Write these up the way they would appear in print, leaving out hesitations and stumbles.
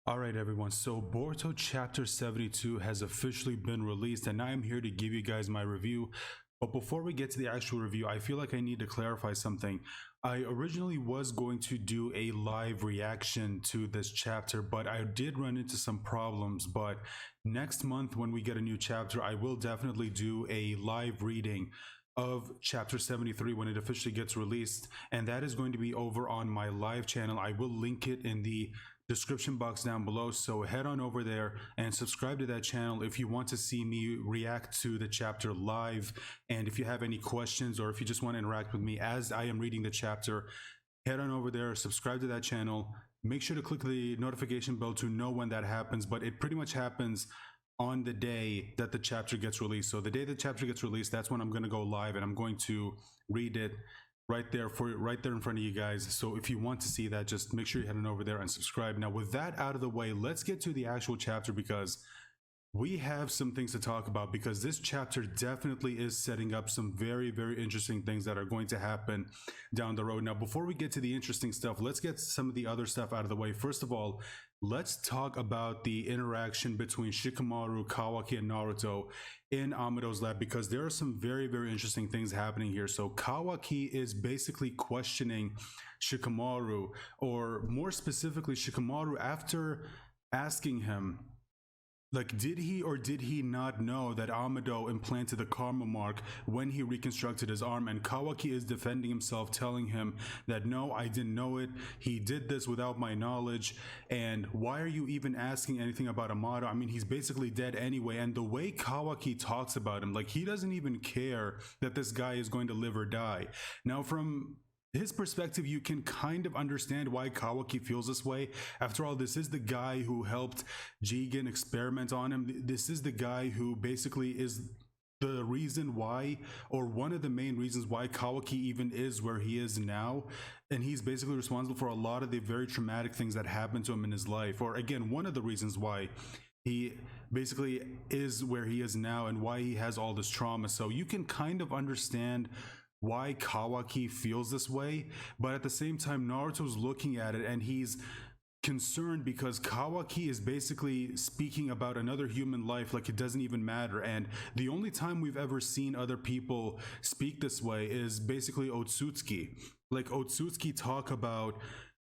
Alright everyone, so Boruto chapter 72 has officially been released and I am here to give you guys my review. But before we get to the actual review, I feel like I need to clarify something. I originally was going to do a live reaction to this chapter, but I did run into some problems. But next month when we get a new chapter, I will definitely do a live reading of chapter 73 when it officially gets released, and that is going to be over on my live channel. I will link it in the description box down below, so head on over there and subscribe to that channel if you want to see me react to the chapter live. And if you have any questions or if you just want to interact with me as I am reading the chapter, head on over there, subscribe to that channel, make sure to click the notification bell to know when that happens. But it pretty much happens on the day that the chapter gets released. So the day the chapter gets released, that's when I'm going to go live and I'm going to read it right there in front of you guys. So if you want to see that, just make sure you head on over there and subscribe. Now with that out of the way, let's get to the actual chapter, because we have some things to talk about, because this chapter definitely is setting up some very interesting things that are going to happen down the road. Now before we get to the interesting stuff, let's get some of the other stuff out of the way. First of all, let's talk about the interaction between Shikamaru, Kawaki, and Naruto in Amado's lab, because there are some very interesting things happening here. So Kawaki is basically questioning Shikamaru, or more specifically Shikamaru, after asking him, like, did he or did he not know that Amado implanted the karma mark when he reconstructed his arm? And Kawaki is defending himself, telling him that no, I didn't know it, he did this without my knowledge, and why are you even asking anything about Amado? I mean, he's basically dead anyway. And the way Kawaki talks about him, like, he doesn't even care that this guy is going to live or die. Now from his perspective, you can kind of understand why Kawaki feels this way. After all, this is the guy who helped Jigen experiment on him. This is the guy who basically is the reason why, or one of the main reasons why, Kawaki even is where he is now. And he's basically responsible for a lot of the very traumatic things that happened to him in his life, or again, one of the reasons why he basically is where he is now and why he has all this trauma. So you can kind of understand why Kawaki feels this way, but at the same time, Naruto's looking at it and he's concerned because Kawaki is basically speaking about another human life like it doesn't even matter. And the only time we've ever seen other people speak this way is basically Otsutsuki. Like, Otsutsuki talk about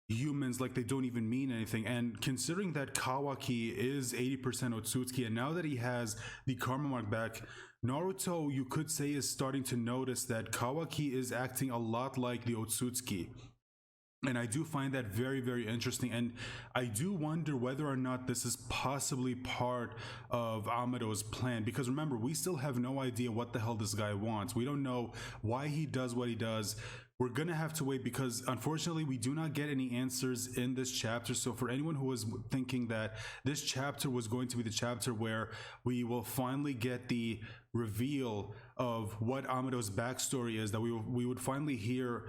humans like they don't even mean anything. And considering that Kawaki is 80% Otsutsuki, and now that he has the karma mark back, Naruto, you could say, is starting to notice that Kawaki is acting a lot like the Otsutsuki. And I do find that very interesting, and I do wonder whether or not this is possibly part of Amado's plan, because remember, we still have no idea what the hell this guy wants. We don't know why he does what he does. We're gonna have to wait, because unfortunately we do not get any answers in this chapter. So for anyone who was thinking that this chapter was going to be the chapter where we will finally get the reveal of what Amado's backstory is, that we would finally hear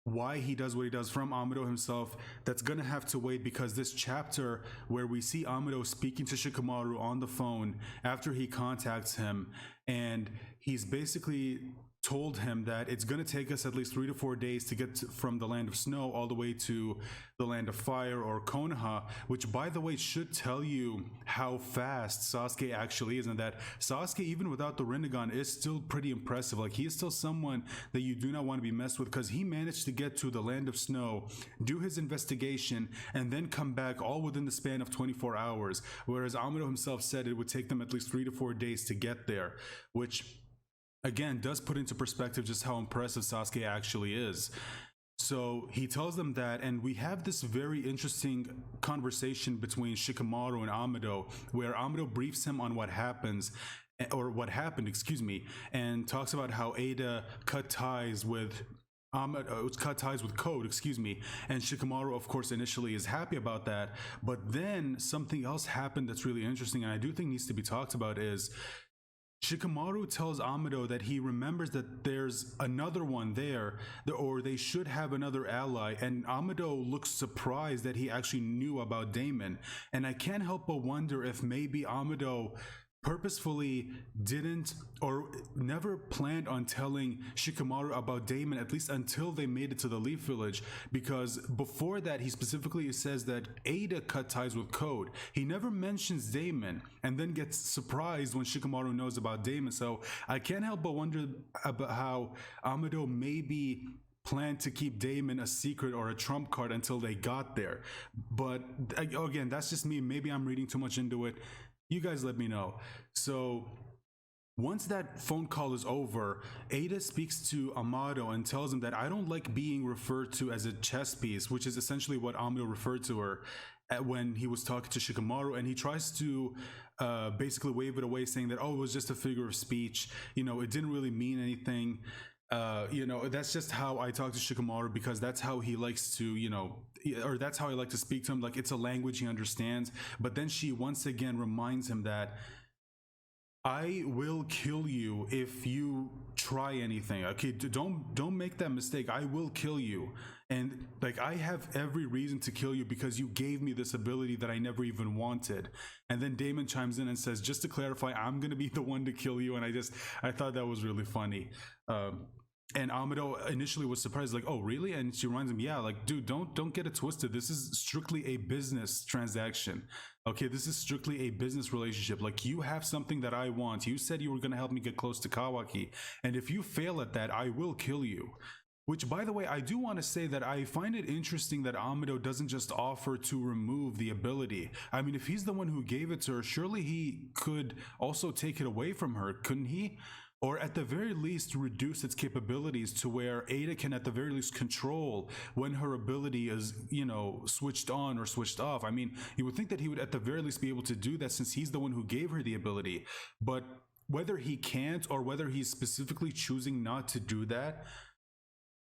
why he does what he does from Amado himself, that's gonna have to wait, because this chapter where we see Amado speaking to Shikamaru on the phone after he contacts him, and he's basically told him that it's going to take us at least 3 to 4 days to get from the land of snow all the way to the land of fire, or Konoha, which by the way should tell you how fast Sasuke actually is, and that Sasuke, even without the Rinnegan, is still pretty impressive. Like, he is still someone that you do not want to be messed with, because he managed to get to the land of snow, do his investigation, and then come back all within the span of 24 hours, whereas Amado himself said it would take them at least 3 to 4 days to get there, which again does put into perspective just how impressive Sasuke actually is. So he tells them that, and we have this very interesting conversation between Shikamaru and Amado, where Amado briefs him on what happened, and talks about how Ada cut ties with Code, and Shikamaru, of course, initially is happy about that. But then something else happened that's really interesting, and I do think needs to be talked about, is Shikamaru tells Amado that he remembers that there's another one there, or they should have another ally, and Amado looks surprised that he actually knew about Damon. And I can't help but wonder if maybe Amado purposefully didn't or never planned on telling Shikamaru about Damon, at least until they made it to the Leaf Village, because before that he specifically says that Ada cut ties with Code. He never mentions Damon and then gets surprised when Shikamaru knows about Damon. So I can't help but wonder about how Amado maybe planned to keep Damon a secret or a trump card until they got there. But again, that's just me. Maybe I'm reading too much into it. You guys let me know. So once that phone call is over, Ada speaks to Amado and tells him that I don't like being referred to as a chess piece, which is essentially what Amado referred to her when he was talking to Shikamaru, and he tries to basically wave it away, saying that, oh, it was just a figure of speech, you know, it didn't really mean anything. You know, that's just how I talk to Shikamaru, because that's how he likes to, you know, or that's how I like to speak to him. Like, it's a language he understands. But then she once again reminds him that I will kill you if you try anything. Okay, don't make that mistake. I will kill you. And like, I have every reason to kill you because you gave me this ability that I never even wanted. And then Damon chimes in and says, just to clarify, I'm gonna be the one to kill you. And I thought that was really funny. And Amado initially was surprised, like, oh, really? And she reminds him, yeah, like, dude, don't get it twisted. This is strictly a business transaction. Okay, this is strictly a business relationship. Like, you have something that I want. You said you were going to help me get close to Kawaki. And if you fail at that, I will kill you. Which, by the way, I do want to say that I find it interesting that Amado doesn't just offer to remove the ability. I mean, if he's the one who gave it to her, surely he could also take it away from her, couldn't he? Or at the very least reduce its capabilities to where Ada can at the very least control when her ability is, you know, switched on or switched off. I mean, you would think that he would at the very least be able to do that since he's the one who gave her the ability. But whether he can't or whether he's specifically choosing not to do that,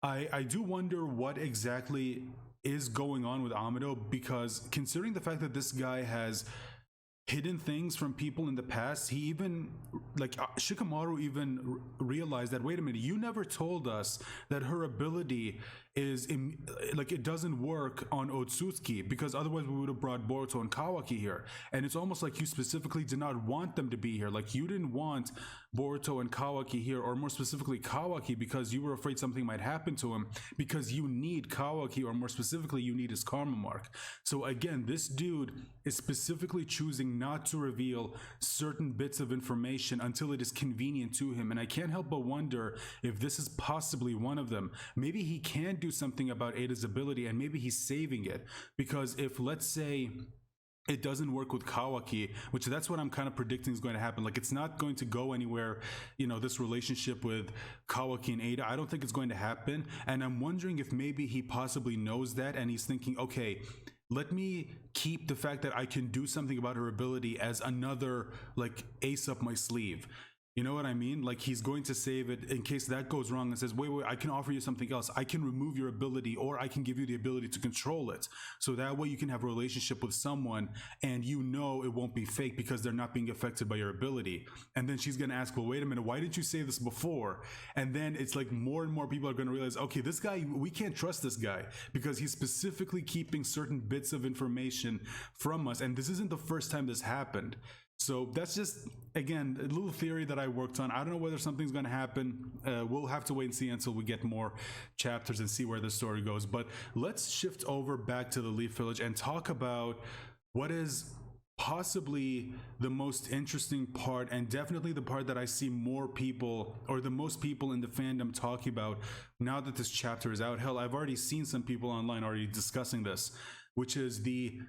I do wonder what exactly is going on with Amado, because considering the fact that this guy has hidden things from people in the past, he even, like, Shikamaru even realized that, wait a minute, you never told us that her ability is like, it doesn't work on Otsutsuki, because otherwise we would have brought Boruto and Kawaki here. And it's almost like you specifically did not want them to be here. Like, you didn't want Boruto and Kawaki here, or more specifically Kawaki, because you were afraid something might happen to him, because you need Kawaki, or more specifically you need his karma mark. So again, this dude is specifically choosing not to reveal certain bits of information until it is convenient to him. And I can't help but wonder if this is possibly one of them. Maybe he can do something about Ada's ability, and maybe he's saving it, because if, let's say, it doesn't work with Kawaki, which that's what I'm kind of predicting is going to happen. Like, it's not going to go anywhere, you know, this relationship with Kawaki and Ada. I don't think it's going to happen. And I'm wondering if maybe he possibly knows that, and he's thinking, okay, let me keep the fact that I can do something about her ability as another, like, ace up my sleeve. You know what I mean? Like, he's going to save it in case that goes wrong, and says, wait, I can offer you something else. I can remove your ability, or I can give you the ability to control it. So that way you can have a relationship with someone and you know it won't be fake because they're not being affected by your ability. And then she's going to ask, well, wait a minute, why didn't you say this before? And then it's like more and more people are going to realize, okay, this guy, we can't trust this guy because he's specifically keeping certain bits of information from us. And this isn't the first time this happened. So that's just, again, a little theory that I worked on. I don't know whether something's going to happen. We'll have to wait and see until we get more chapters and see where the story goes. But let's shift over back to the Leaf Village and talk about what is possibly the most interesting part, and definitely the part that I see more people, or the most people in the fandom, talking about now that this chapter is out. Hell, I've already seen some people online already discussing this, which is the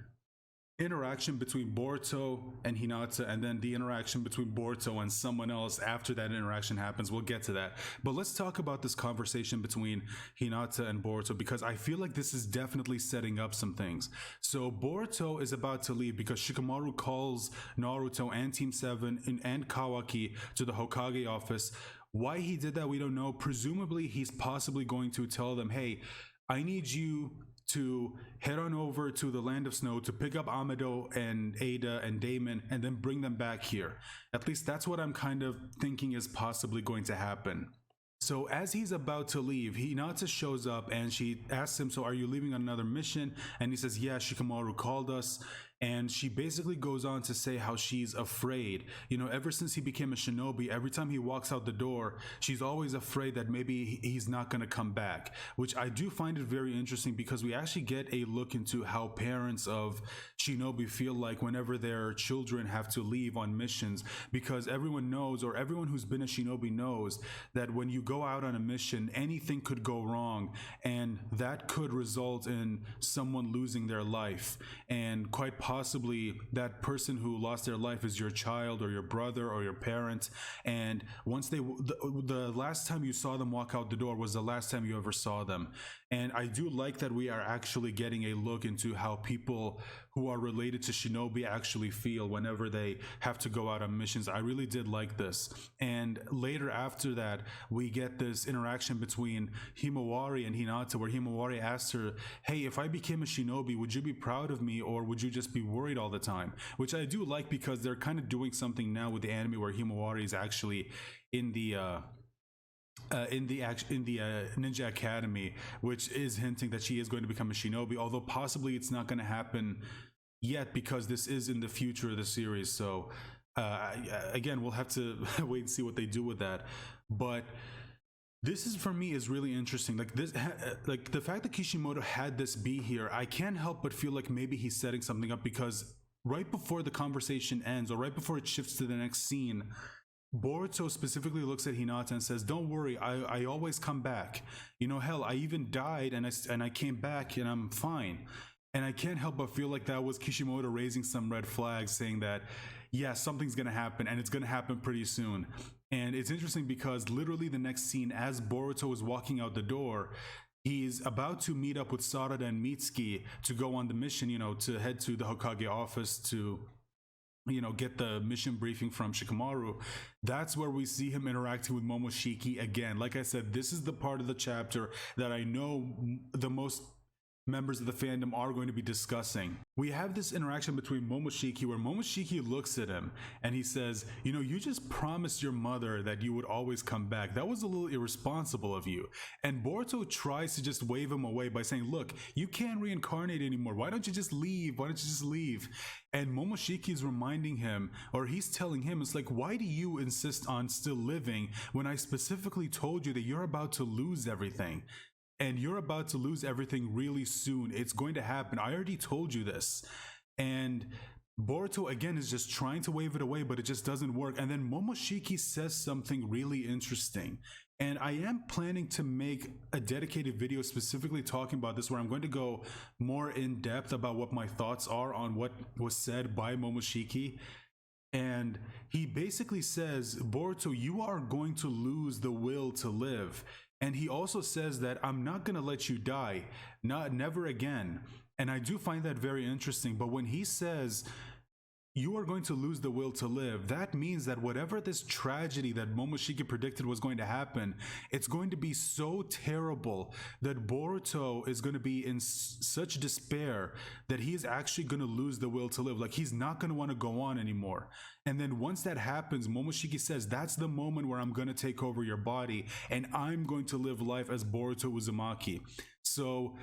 interaction between Boruto and Hinata, and then the interaction between Boruto and someone else after that interaction happens. We'll get to that. But let's talk about this conversation between Hinata and Boruto, because I feel like this is definitely setting up some things. So Boruto is about to leave because Shikamaru calls Naruto and Team 7 and Kawaki to the Hokage office. Why he did that, we don't know. Presumably he's possibly going to tell them, hey, I need you to head on over to the Land of Snow to pick up Amado and Ada and Damon and then bring them back here. At least that's what I'm kind of thinking is possibly going to happen. So as he's about to leave, Hinata shows up and she asks him, so are you leaving on another mission? And he says, yeah, Shikamaru called us. And she basically goes on to say how she's afraid. Ever since he became a shinobi, every time he walks out the door, she's always afraid that maybe he's not going to come back, which I do find it very interesting, because we actually get a look into how parents of shinobi feel like whenever their children have to leave on missions, because everyone knows, or everyone who's been a shinobi knows, that when you go out on a mission, anything could go wrong, and that could result in someone losing their life. And quite possibly that person who lost their life is your child or your brother or your parent. And once the last time you saw them walk out the door was the last time you ever saw them. And I do like that we are actually getting a look into how people who are related to shinobi actually feel whenever they have to go out on missions. I really did like this. And later after that, we get this interaction between Himawari and Hinata, where Himawari asks her, hey, if I became a shinobi, would you be proud of me, or would you just be worried all the time? Which I do like, because they're kind of doing something now with the anime where Himawari is actually in the Ninja Academy, which is hinting that she is going to become a shinobi, although possibly it's not going to happen yet, because this is in the future of the series. So again, we'll have to wait and see what they do with that. But this is, for me, is really interesting. Like this, like the fact that Kishimoto had this be here, I can't help but feel like maybe he's setting something up, because right before the conversation ends, or right before it shifts to the next scene, Boruto specifically looks at Hinata and says, don't worry, I always come back. Hell, I even died and I came back and I'm fine. And I can't help but feel like that was Kishimoto raising some red flags, saying that, yeah, something's gonna happen, and it's gonna happen pretty soon. And it's interesting because literally the next scene, as Boruto is walking out the door, he's about to meet up with Sarada and Mitsuki to go on the mission, to head to the Hokage office to get the mission briefing from Shikamaru. That's where we see him interacting with Momoshiki again. Like I said, this is the part of the chapter that I know the most members of the fandom are going to be discussing. We have this interaction between Momoshiki, where Momoshiki looks at him and he says, you just promised your mother that you would always come back. That was a little irresponsible of you. And Boruto tries to just wave him away by saying, look, you can't reincarnate anymore. Why don't you just leave? Why don't you just leave? And Momoshiki is reminding him, or he's telling him, it's like, why do you insist on still living when I specifically told you that you're about to lose everything? And you're about to lose everything really soon. It's going to happen. I already told you this. And Boruto again is just trying to wave it away, but it just doesn't work. And then Momoshiki says something really interesting. And I am planning to make a dedicated video specifically talking about this, where I'm going to go more in depth about what my thoughts are on what was said by Momoshiki. And he basically says, Boruto, you are going to lose the will to live. And he also says that I'm not going to let you die, never again. And I do find that very interesting. But when he says you are going to lose the will to live, that means that whatever this tragedy that Momoshiki predicted was going to happen, it's going to be so terrible that Boruto is going to be in such despair that he is actually going to lose the will to live. Like, he's not going to want to go on anymore. And then once that happens, Momoshiki says, that's the moment where I'm going to take over your body and I'm going to live life as Boruto Uzumaki. So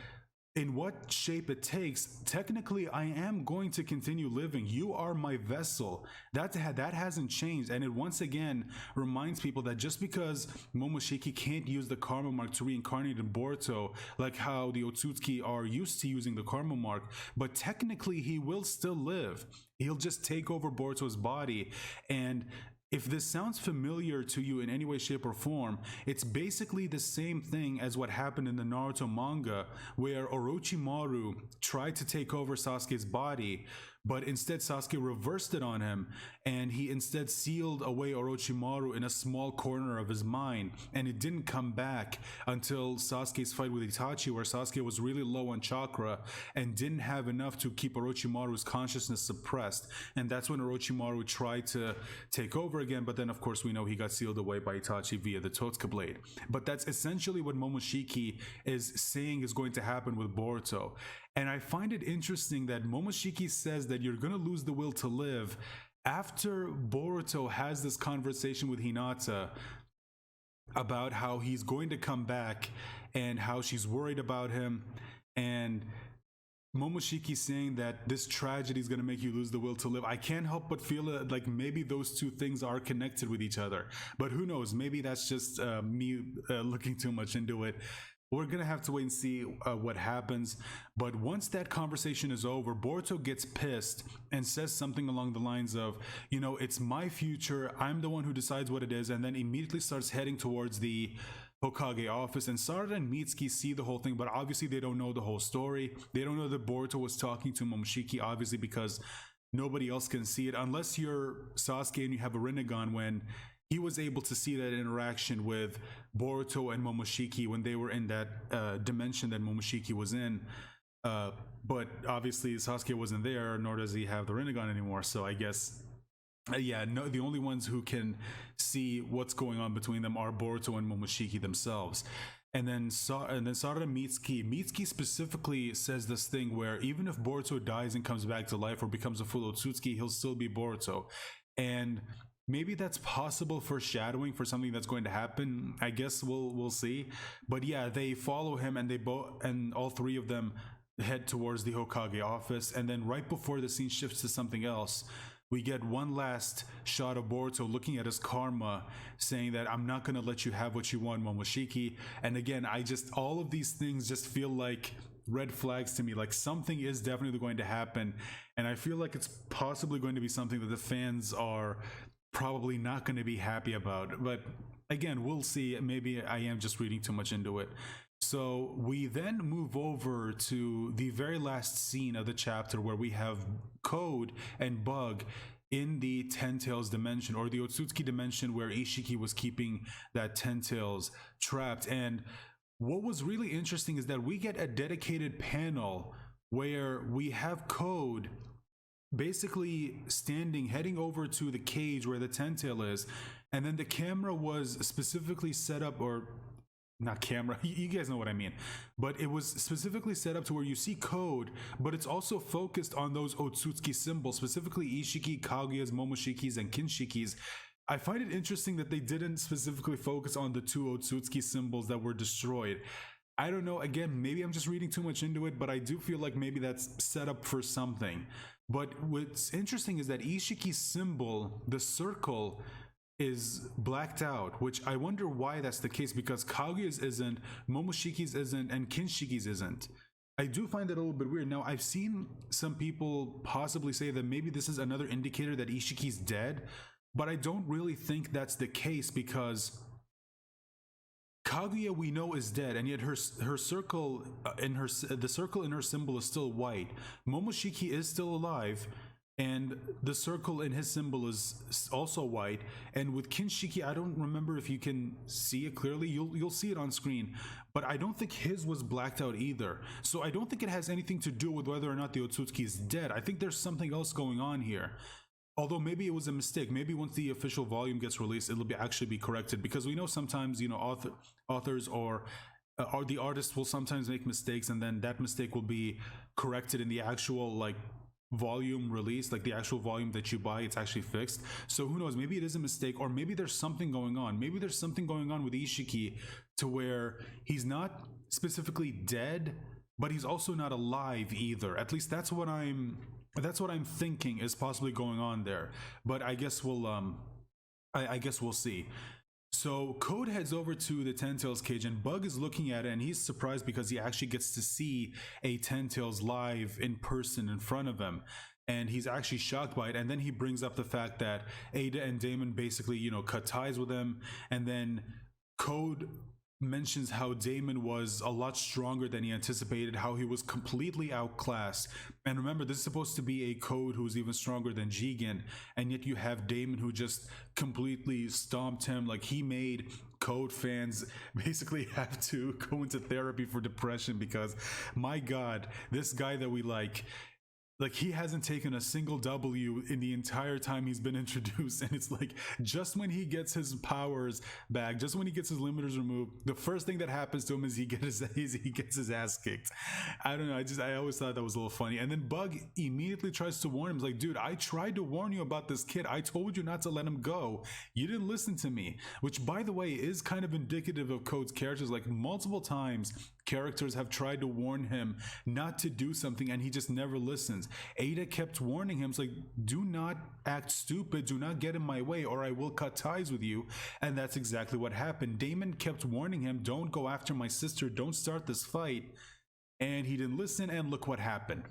in what shape it takes, technically I am going to continue living. You are my vessel. That hasn't changed. And it once again reminds people that just because Momoshiki can't use the karma mark to reincarnate in Boruto, like how the Otsutsuki are used to using the karma mark, but technically he will still live. He'll just take over Boruto's body. And if this sounds familiar to you in any way, shape, or form, it's basically the same thing as what happened in the Naruto manga, where Orochimaru tried to take over Sasuke's body, but instead Sasuke reversed it on him, and he instead sealed away Orochimaru in a small corner of his mind, and it didn't come back until Sasuke's fight with Itachi, where Sasuke was really low on chakra and didn't have enough to keep Orochimaru's consciousness suppressed. And that's when Orochimaru tried to take over again, but then of course we know he got sealed away by Itachi via the Totsuka blade. But that's essentially what Momoshiki is saying is going to happen with Boruto. And I find it interesting that Momoshiki says that you're going to lose the will to live after Boruto has this conversation with Hinata about how he's going to come back and how she's worried about him. And Momoshiki saying that this tragedy is going to make you lose the will to live. I can't help but feel like maybe those two things are connected with each other. But who knows? Maybe that's just me looking too much into it. We're going to have to wait and see what happens. But once that conversation is over, Boruto gets pissed and says something along the lines of, you know, it's my future. I'm the one who decides what it is. And then immediately starts heading towards the Hokage office, and Sarada and Mitsuki see the whole thing, but obviously they don't know the whole story. They don't know that Boruto was talking to Momoshiki, obviously, because nobody else can see it unless you're Sasuke and you have a Rinnegan. When he was able to see that interaction with Boruto and Momoshiki when they were in that dimension that Momoshiki was in, but obviously Sasuke wasn't there, nor does he have the Rinnegan anymore. So I guess yeah, no, the only ones who can see what's going on between them are Boruto and Momoshiki themselves. And then Sarada Mitsuki specifically says this thing where even if Boruto dies and comes back to life or becomes a full Otsutsuki, he'll still be Boruto. And maybe that's possible foreshadowing for something that's going to happen. I guess we'll see. But yeah, they follow him, and all three of them head towards the Hokage office. And then right before the scene shifts to something else, we get one last shot of Boruto looking at his karma, saying that I'm not going to let you have what you want, Momoshiki. And again, all of these things just feel like red flags to me. Like something is definitely going to happen. And I feel like it's possibly going to be something that the fans are probably not going to be happy about. But again, we'll see. Maybe I am just reading too much into it. So we then move over to the very last scene of the chapter, where we have Code and Bug in the Tentales dimension, or the Otsutsuki dimension, where Ishiki was keeping that Tentales trapped. And what was really interesting is that we get a dedicated panel where we have Code basically heading over to the cage where the Tentale is, and then the camera was specifically set up, or not camera, you guys know what I mean, but it was specifically set up to where you see Code, but it's also focused on those Otsutsuki symbols, specifically Ishiki, Kaguya's, Momoshiki's, and Kinshiki's. I find it interesting that they didn't specifically focus on the two Otsutsuki symbols that were destroyed. I don't know, again, maybe I'm just reading too much into it, but I do feel like maybe that's set up for something. But what's interesting is that Ishiki's symbol, the circle, is blacked out, which I wonder why that's the case, because Kaguya's isn't, Momoshiki's isn't, and Kinshiki's isn't. I do find that a little bit weird. Now, I've seen some people possibly say that maybe this is another indicator that Ishiki's dead, but I don't really think that's the case, because Kaguya we know is dead, and yet her circle the circle in her symbol is still white. Momoshiki is still alive, and the circle in his symbol is also white. And with Kinshiki, I don't remember if you can see it clearly. You'll see it on screen, but I don't think his was blacked out either. So I don't think it has anything to do with whether or not the Otsutsuki is dead. I think there's something else going on here. Although maybe it was a mistake. Maybe once the official volume gets released, it'll actually be corrected, because we know sometimes, you know, authors or the artists will sometimes make mistakes, and then that mistake will be corrected in the actual volume release, the actual volume that you buy. It's actually fixed. So who knows, maybe it is a mistake, or maybe there's something going on. Maybe there's something going on with Ishiki to where he's not specifically dead, but he's also not alive either. At least that's what I'm thinking is possibly going on there. But I guess we'll see. So Code heads over to the Tentales cage, and Bug is looking at it, and he's surprised because he actually gets to see a Tentales live in person in front of him, and he's actually shocked by it. And then he brings up the fact that Ada and Damon basically, you know, cut ties with him, and then Code mentions how Damon was a lot stronger than he anticipated, how he was completely outclassed. And remember, this is supposed to be a Code who's even stronger than Jigen, and yet you have Damon who just completely stomped him. Like, he made Code fans basically have to go into therapy for depression, because my god, this guy that we like, like he hasn't taken a single W in the entire time he's been introduced, and it's like just when he gets his powers back, just when he gets his limiters removed, the first thing that happens to him is he gets his ass kicked. I don't know. I always thought that was a little funny. And then Bug immediately tries to warn him. He's like, dude, I tried to warn you about this kid. I told you not to let him go. You didn't listen to me. Which, by the way, is kind of indicative of Code's characters. Like multiple times, characters have tried to warn him not to do something, and he just never listens. Ada kept warning him, it's like, do not act stupid, do not get in my way, or I will cut ties with you. And that's exactly what happened. Damon kept warning him, don't go after my sister, don't start this fight. And he didn't listen, and look what happened.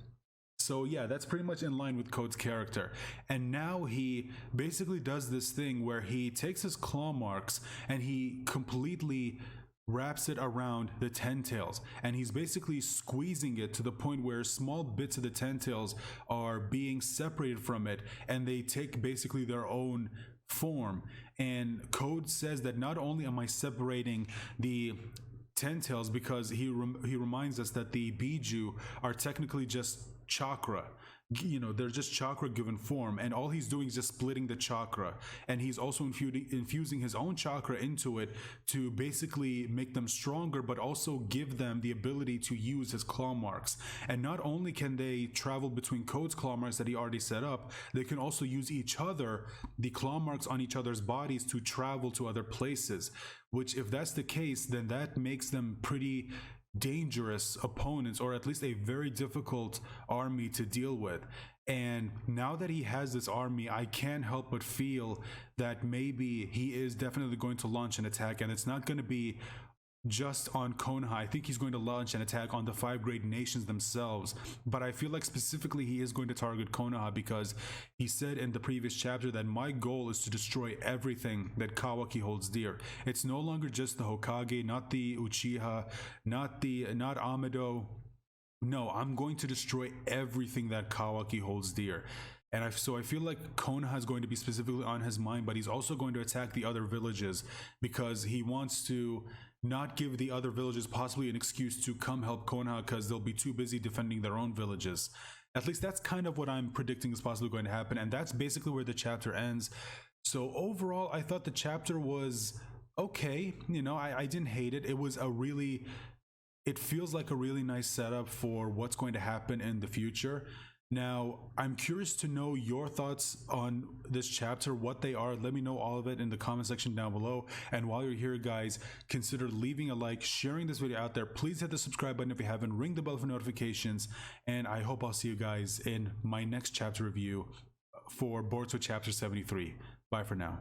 So yeah, that's pretty much in line with Code's character. And now he basically does this thing where he takes his claw marks and he completely wraps it around the Tentales, and he's basically squeezing it to the point where small bits of the Tentales are being separated from it, and they take basically their own form. And Code says that not only am I separating the Tentales, because he reminds us that the Biju are technically just chakra, you know, they're just chakra given form, and all he's doing is just splitting the chakra, and he's also infusing his own chakra into it to basically make them stronger, but also give them the ability to use his claw marks. And not only can they travel between Code's claw marks that he already set up, they can also use each other, the claw marks on each other's bodies, to travel to other places, which, if that's the case, then that makes them pretty dangerous opponents, or at least a very difficult army to deal with. And now that he has this army, I can't help but feel that maybe he is definitely going to launch an attack, and it's not going to be just on Konoha. I think he's going to launch an attack on the 5 great nations themselves, but I feel like specifically he is going to target Konoha, because he said in the previous chapter that my goal is to destroy everything that Kawaki holds dear. It's no longer just the Hokage, not the Uchiha, not Amado. No, I'm going to destroy everything that Kawaki holds dear. And so I feel like Konoha is going to be specifically on his mind, but he's also going to attack the other villages, because he wants to not give the other villages possibly an excuse to come help Konoha, because they'll be too busy defending their own villages. At least that's kind of what I'm predicting is possibly going to happen, and that's basically where the chapter ends. So overall, I thought the chapter was okay. You know, I didn't hate it. It feels like a really nice setup for what's going to happen in the future. Now, I'm curious to know your thoughts on this chapter, what they are. Let me know all of it in the comment section down below. And while you're here, guys, consider leaving a like, sharing this video out there. Please hit the subscribe button if you haven't, ring the bell for notifications, and I hope I'll see you guys in my next chapter review for Boruto chapter 73. Bye for now.